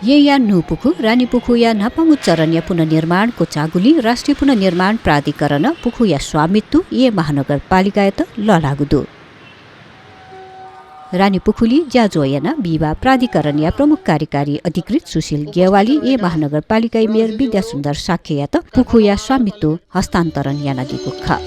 या नुपुखु रानीपुखु या नपाङ्गु चरण्य पुनर्निर्माणको चागुली राष्ट्रिय पुनर्निर्माण प्राधिकरण पुखु या स्वामित्व ये महानगरपालिका त ललागुदु रानीपुखुली ज्याजोयना विवाह प्राधिकरण या प्रमुख कार्यकारी अधिकृत सुशील गेवाली ये महानगरपालिका मेयर विद्यासुन्दर साख्य या त पुखु या स्वामित्व हस्तान्तरण या नदीको ख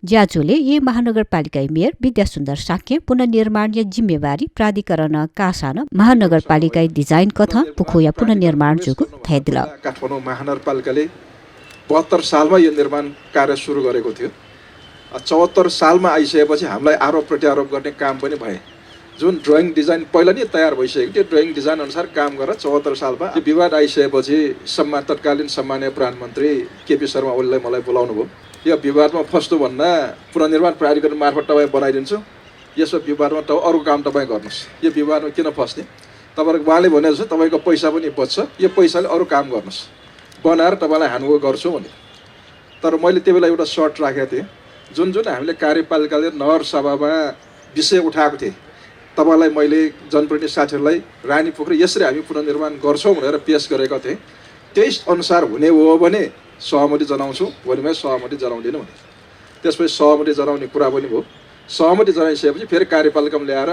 ज्याजोले ये महानगरपालिका मेयर विद्यासुन्दर साक्य पुनर्निर्माण या जिम्मेवारी प्राधिकरण कासान महानगरपालिका डिजाइन कथा पुखोया पुनर्निर्माण जुगु थैदिल काठमाडौँ महानगरपालिकाले 72 सालमा यो निर्माण कार्य सुरु गरेको थियो 74 सालमा आइसकेपछि हामीलाई आरोप प्रत्यारोप गर्ने काम पनि भए जुन ड्रइङ डिजाइन पहिला नै तयार भइसकेको थियो ड्रइङ डिजाइन अनुसार काम गरेर 74 सालमा विवाद आइसकेपछि तत्कालीन सम्माननीय प्रधानमन्त्री केपी शर्मा ओलीलाई मलाई बोलाउनु भयो यो विवादमा फस्नु भन्दा पुनर्निर्माण प्राधिकरण मार्फत तपाईँ बनाइदिन्छु यसो विवादमा अरू काम तपाईँ गर्नुहोस् यो विवादमा किन फस्ने तपाईँको उहाँले भने जस्तो तपाईँको पैसा पनि बच्छ यो पैसाले अरू काम गर्नुहोस् बनाएर तपाईँलाई ह्यान्डओभर गर्छु भने तर मैले त्यो बेला एउटा सर्ट राखेको थिएँ जुन हामीले कार्यपालिकाले नगरसभामा विषय उठाएको थिएँ तपाईँलाई मैले जनप्रतिनिधि साथीहरूलाई रानीपोखरी यसरी हामी पुनर्निर्माण गर्छौँ भनेर पेश गरेको थिएँ त्यही अनुसार हुने हो भने सहमति जनाउँछु भने मैले सहमति जनाउँदिनँ भने त्यसपछि सहमति जनाउने कुरा पनि भयो सहमति जनाइसकेपछि फेरि कार्यपालिकामा ल्याएर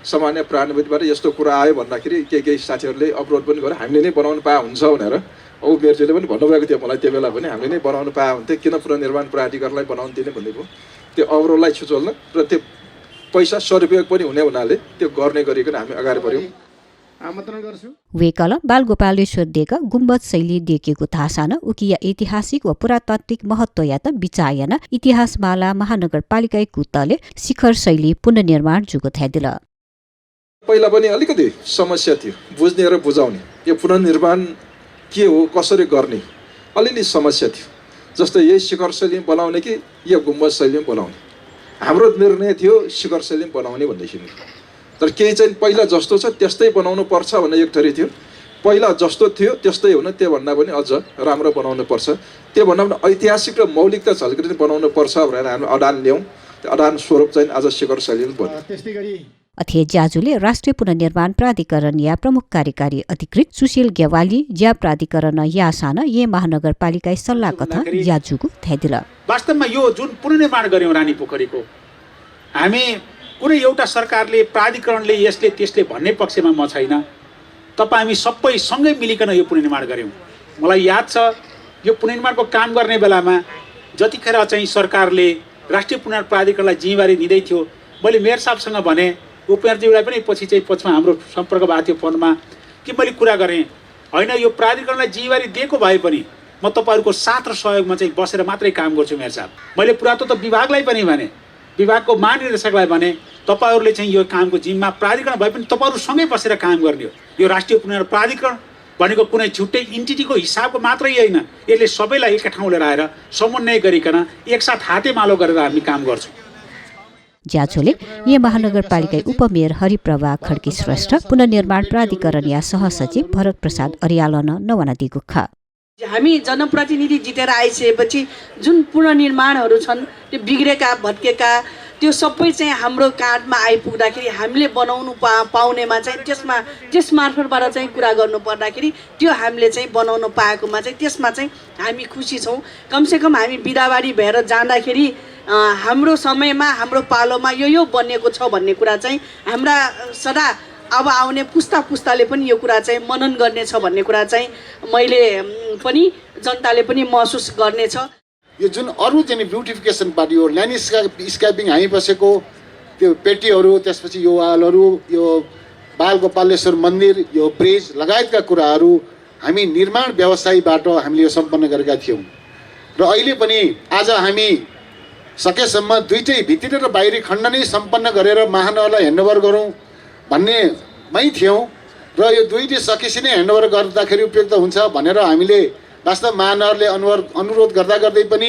सामान्य प्राणविधिबाट यस्तो कुरा आयो भन्दाखेरि केही साथीहरूले अवरोध पनि गरे हामीले नै बनाउनु पाए हुन्छ भनेर औ मेयरजीले पनि भन्नुभएको थियो मलाई त्यो बेला पनि हामीले नै बनाउनु पाए हुन्थ्यो किन पुनर्निर्माण प्राधिकरणलाई बनाउनु दिने भनेको त्यो अवरोधलाई छुचोल्न र त्यो पैसा सदुपयोग पनि हुने हुनाले त्यो गर्ने गरिकन हामी अगाडि बढ्यौँ आमन्त्रण गर्छु वेकल बालगोपालेश्वर देक गुम्बद शैली देखिएको थासान उकिया ऐतिहासिक व पुरातात्विक महत्व या त विचायन इतिहासमाला महानगरपालिका कुतले शिखर शैली पुनर्निर्माण जुगो थ्यादिल पहिला पनि अलिकति समस्या थियो बुझ्ने र बुझाउने यो पुनर्निर्माण के हो कसरी गर्ने अलिअलि समस्या थियो जस्तै यही शिखर शैली बनाउने कि यो गुम्बद शैली बनाउने हाम्रो निर्णय थियो शिखर शैली बनाउने भन्दैछिन् तर केही चाहिँ पहिला जस्तो छ त्यस्तै बनाउनु पर्छ भन्ने एक थरी थियो पहिला जस्तो थियो त्यस्तै हुन त्यो भन्दा पनि अझ राम्रो बनाउनु पर्छ त्यो भन्दा पनि ऐतिहासिक र मौलिकता झल्किने बनाउनु पर्छ भनेर हामी अडान ल्याउँ त्यो अडान स्वरूप चाहिँ आज शिखर शैली बन्यो त्यस्तै गरी अथे ज्याजुले राष्ट्रिय पुनर्निर्माण प्राधिकरण या प्रमुख कार्यकारी अधिकृत सुशील गेवाली ज्या प्राधिकरण या साना ये महानगरपालिका सल्लाह कथा ज्याजुको थ्यादिल वास्तवमा यो जुन पुनर्निर्माण गर्यौं रानीपोखरीको हामी कुनै एउटा सरकारले प्राधिकरणले यसले त्यसले भन्ने पक्षमा म छैन तपाईँ हामी सबै सँगै मिलिकन यो पुनर्निर्माण गर्यौं मलाई याद छ यो पुनर्निर्माणको काम गर्ने बेलामा जतिखेर चाहिँ सरकारले राष्ट्रिय पुनर्निर्माण प्राधिकरणलाई जिम्मेवारी दिँदै थियो मैले मेयर साहबसँग भने उपमेयरज्यूलाई पनि पछिमा हाम्रो सम्पर्क भएको थियो फोनमा कि मैले कुरा गरेँ होइन यो प्राधिकरणलाई जिम्मेवारी दिएको भए पनि म तपाईँहरूको साथ र सहयोगमा चाहिँ बसेर मात्रै काम गर्छु मेयर साहब मैले पुरातत्व विभागलाई पनि भने विभागको महानिर्देशकलाई भने तपाईहरूले चाहिँ यो कामको जिम्मा प्राधिकरण भए पनि तपाईँहरू सँगै बसेर काम गर्ने हो यो राष्ट्रिय पुनर्निर्माण प्राधिकरण भनेको कुनै छुट्टै इन्टिटीको हिसाबको मात्रै होइन यसले सबैलाई एकै ठाउँ लिएर आएर समन्वय गरिकन एकसाथ हातेमालो गरेर हामी काम गर्छौँ ज्याझोले ये महानगरपालिका उपमेयर हरिप्रभा खड्की श्रेष्ठ पुनर्निर्माण प्राधिकरण या सहसचिव भरत प्रसाद अरियालन नवनादी गुखा हामी जनप्रतिनिधि जितेर आइसकेपछि जुन पुनर्निर्माणहरू छन् त्यो बिग्रेका भत्केका त्यो सबै चाहिँ हाम्रो काँधमा आइपुग्दाखेरि हामीले बनाउनु पाउनेमा चाहिँ त्यस मार्फतबाट चाहिँ कुरा गर्नु पर्दाखेरि त्यो हामीले चाहिँ बनाउन पाएकोमा चाहिँ त्यसमा चाहिँ हामी खुसी छौँ कमसेकम हामी बिदाबारी भएर जाँदाखेरि हाम्रो समयमा हाम्रो पालोमा यो बनिएको छ भन्ने कुरा चाहिँ हाम्रा सदा अब आउने पुस्ताले पनि यो कुरा चाहिँ मनन गर्नेछ भन्ने कुरा चाहिँ मैले पनि जनताले पनि महसुस गर्नेछ यो जुन अरू चाहिँ ब्युटिफिकेसन पार्टी यो ल्यान्डस्केपिङ हामी बसेको त्यो पेटीहरू त्यसपछि यो वालहरू यो बालगोपालेश्वर मन्दिर यो ब्रिज लगायतका कुराहरू हामी निर्माण व्यवसायीबाट हामीले यो सम्पन्न गरेका थियौँ र अहिले पनि आज हामी सकेसम्म दुईटै भित्री र बाहिरी खण्ड नै सम्पन्न गरेर महानगरलाई ह्यान्डओभर गरौँ भन्नेमै थियौँ र यो दुईटै सकेपछि नै ह्यान्डओभर गर्दाखेरि उपयुक्त हुन्छ भनेर हामीले वास्तव महानगरले अनुरोध गर्दा गर्दै पनि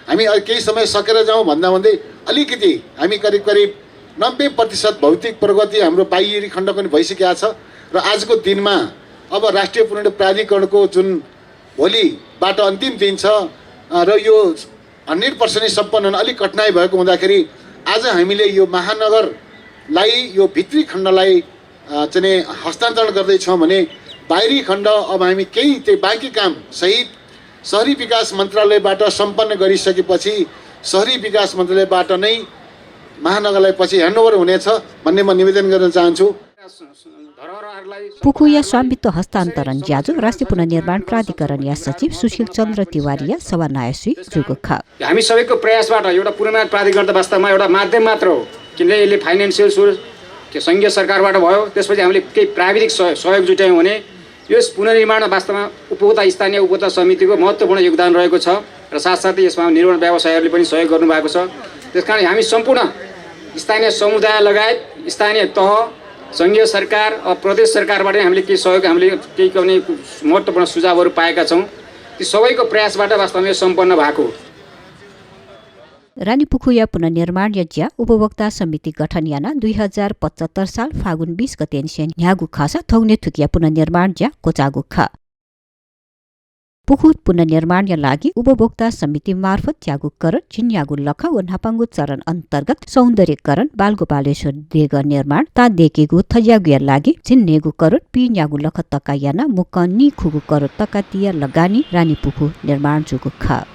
हामी केही समय सकेर जाउँ भन्दा भन्दै अलिकति हामी करिब 90% भौतिक प्रगति हाम्रो बाहिरी खण्डको पनि भइसकेको छ र आजको दिनमा अब राष्ट्रिय पुनर्निर्माण प्राधिकरणको जुन भोलिबाट अन्तिम दिन छ र यो 100% सम्पन्न हुन अलिक कठिनाइ भएको हुँदाखेरि आज हामीले यो महानगरलाई यो भित्री खण्डलाई चाहिँ हस्तान्तरण गर्दैछौँ भने बाहिरी खण्ड अब हामी केही त्यो बाँकी काम सहित शहरी विकास मन्त्रालयबाट सम्पन्न गरिसकेपछि शहरी विकास मन्त्रालयबाट नै महानगरलाई पछि ह्यान्डओभर हुनेछ भन्ने म निवेदन गर्न चाहन्छु। पुखुया स्वामित्व हस्तान्तरण ज्याजो राष्ट्रिय पुनर्निर्माण प्राधिकरणीय सचिव सुशील चन्द्र तिवारीया सभानायसी जुगुख। हामी सबैको प्रयासबाट एउटा पुनर्निर्माण प्राधिकरण त वास्तवमा एउटा माध्यम मात्र हो, किनभने यसले फाइनेन्सियल सोर्स सङ्घीय सरकारबाट भयो, त्यसपछि हामीले केही प्राविधिक सहयोग जुटायौँ भने यस पुनर्निर्माणमा वास्तवमा उपभोक्ता स्थानीय उपभोक्ता समितिको महत्त्वपूर्ण योगदान रहेको छ र साथसाथै यसमा निर्माण व्यवसायहरूले पनि सहयोग गर्नुभएको छ। त्यसकारण हामी सम्पूर्ण स्थानीय समुदाय लगायत स्थानीय तह सङ्घीय सरकार प्रदेश सरकारबाट हामीले केही सहयोग हामीले केही कुनै महत्त्वपूर्ण सुझावहरू पाएका छौँ। ती सबैको प्रयासबाट वास्तवमा यो सम्पन्न भएको। रानीपुखुया पुनर्निर्माण यज्ञ उपभोक्ता समिति गठन याना 2075 साल फागुन 20 गते न्यागु खासा थौने थुकिया पुनर्निर्माण ज्या कोचागु ख। पुखुत पुनर्निर्माण लागि उपभोक्ता समिति मार्फत त्यागुकरण चिन्यागु लख व नापाङ्गु चरण अन्तर्गत सौन्दर्यकरण बालगोपालेश्वर देग निर्माण ता देकेगु थज्यागु लागि चिन्नेगु करोड पिन्यागु लख तका याना मुकनी खुगु करोड तका तिया लगानी रानीपुखु निर्माण जुगु ख।